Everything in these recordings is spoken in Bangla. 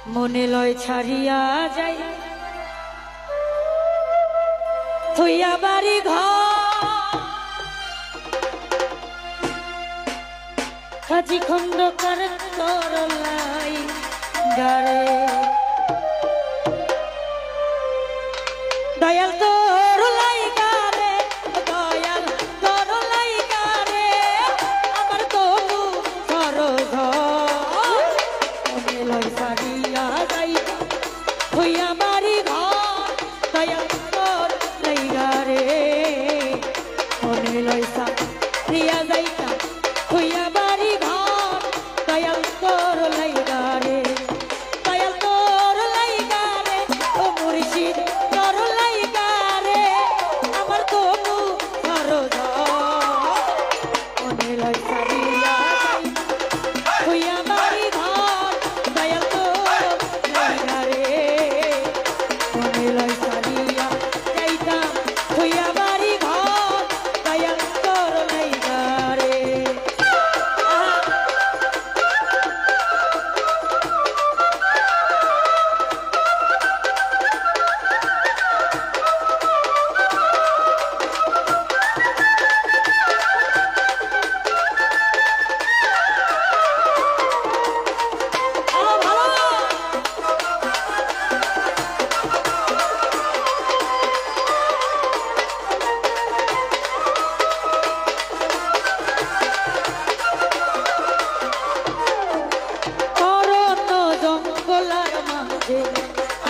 মনে লয় ছাড়িয়া যাই থইয়া বাড়ি ঘর কাজী খন্দকার করলাই গারে দয়াল তোর লাইগারে দয়াল তোর লাইগারে আমার তবু ঘর ঘর মনে লয় ছাড়িয়া যাই থইয়া বাড়ি ঘর দয়াল তোর লাইগারে মনে লয় ছাড়িয়া যাইতা থইয়া বাড়ি ঘর দয়াল তোর লাইগারে দয়াল তোর লাইগারে ও মুর্শিদ তোর লাইগারে আমার তবু ঘর ঘর মনে লয় ছাড়িয়া যাই থইয়া বাড়ি ঘর দয়াল তোর লাইগারে মনে লয় ছাড়িয়া যাইতাম থইয়া বাড়ি ঘর দয়াল তোর লাইগারে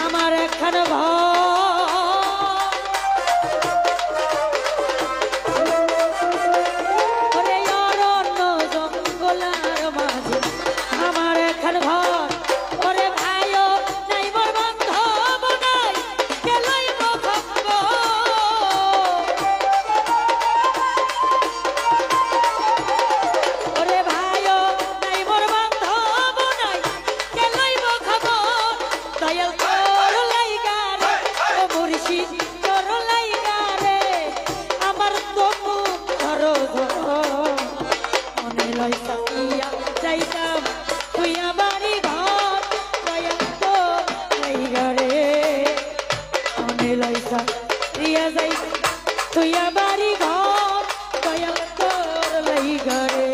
আমার একখান ঘরে অরণ্য জঙ্গলার মাঝে আমার একখান ঘর ওরে ভাইও নাই মোর বান্ধব নাই গেলই মুখঙ্গ ওরে ভাইও নাই মোর বান্ধব নাই গেলই মুখঙ্গ দয়াল তোর লাইগারে ও মুর্শিদ তোর লাইগারে আমার তবু ঘর ঘর মনে লয় ছাড়িয়া যাইতাম থইয়া বাড়ি ঘর দয়াল তোর লাইগারে মনে লয় ছাড়িয়া যাইতাম থইয়া বাড়ি ঘর দয়াল তোর লাইগারে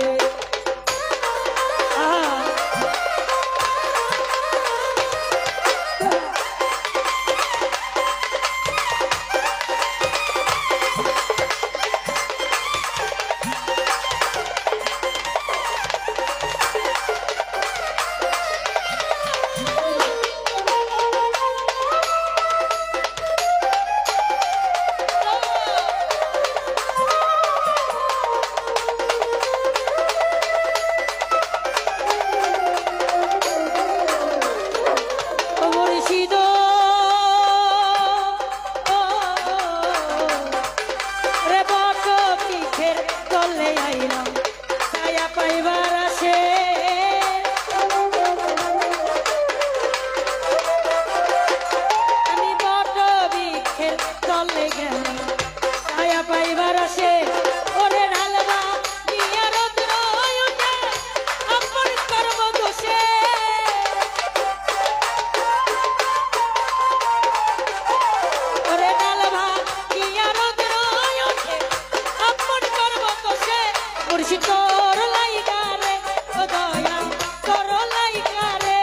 তোর লাইগারে ও দয়াল তোর লাইগারে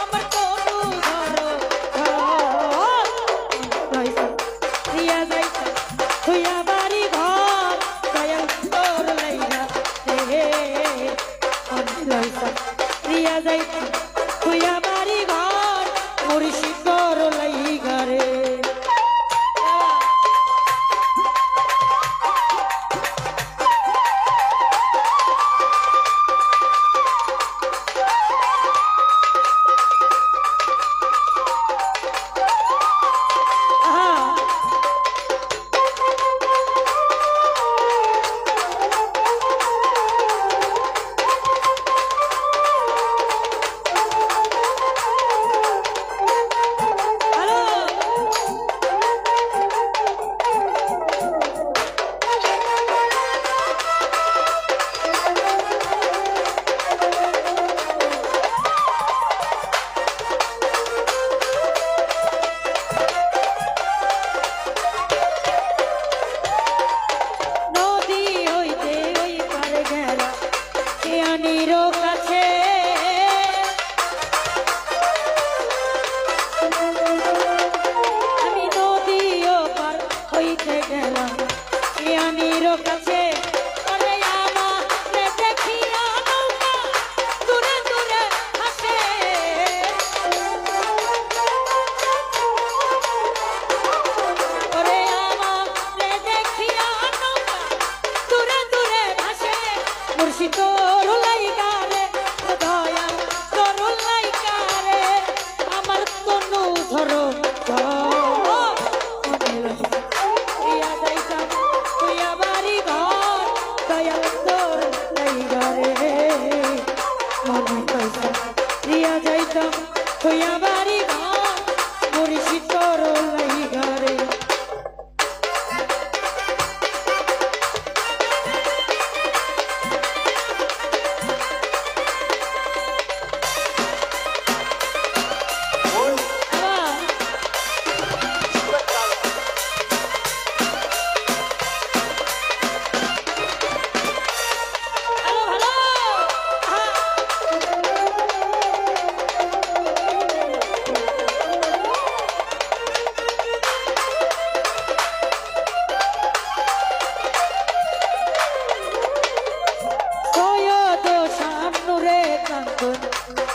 আমার তবু ঘর ঘর রিয়া যাইতা থইয়া বাড়ি ঘর দয়াল তোর লাইগারে রিয়া যাইতা থইয়া বাড়ি ঘর মুর্শিদ তোর লাইগারে হ্যালো পয়সা দিয়া যাইতাম হইয়া বাড়ি ঘর মুর্শিদ তোর লাইগারে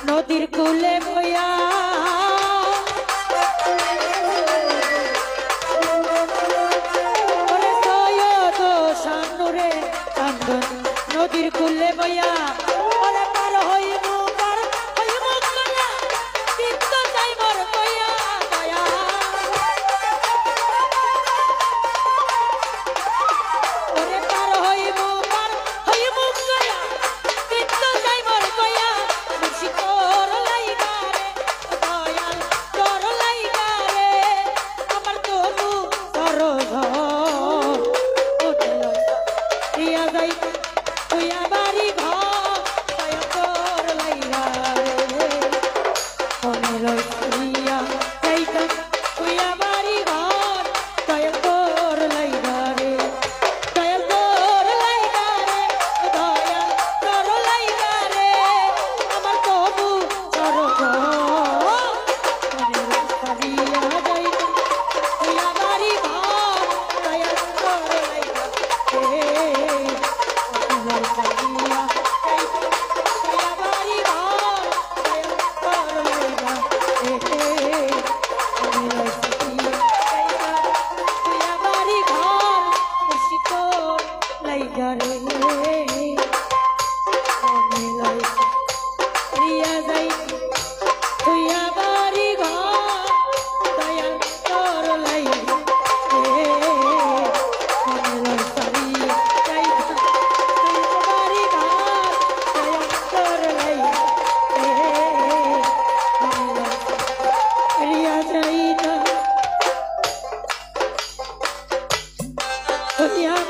নদীর কুলে বইয়া সানুরে কান্দন নদীর কুলে বইয়া ওরে পার হইব পার হইব কইয়া চিত্ত চাই মোর কইয়া দয়া ওরে পার হইব কইয়া চিত্ত চাই মোর কইয়া মুর্শিদ তোর লাইগারে দয়াল তোর লাইগারে আমার তনু তোর দিয়া যাই তুই বাড়ি ঘর দয়া তোর লাইগারে মনে লইয়া যাইতাম তুই বাড়ি ঘর দয়া তোর লাইগারে দয়া তোর লাইগারে দয়া তোর লাইগারে আমার তবু তোর মনে লইয়া যাইতাম তুই বাড়ি ঘর দয়া তোর লাইগারে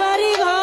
বাড়ি ঘর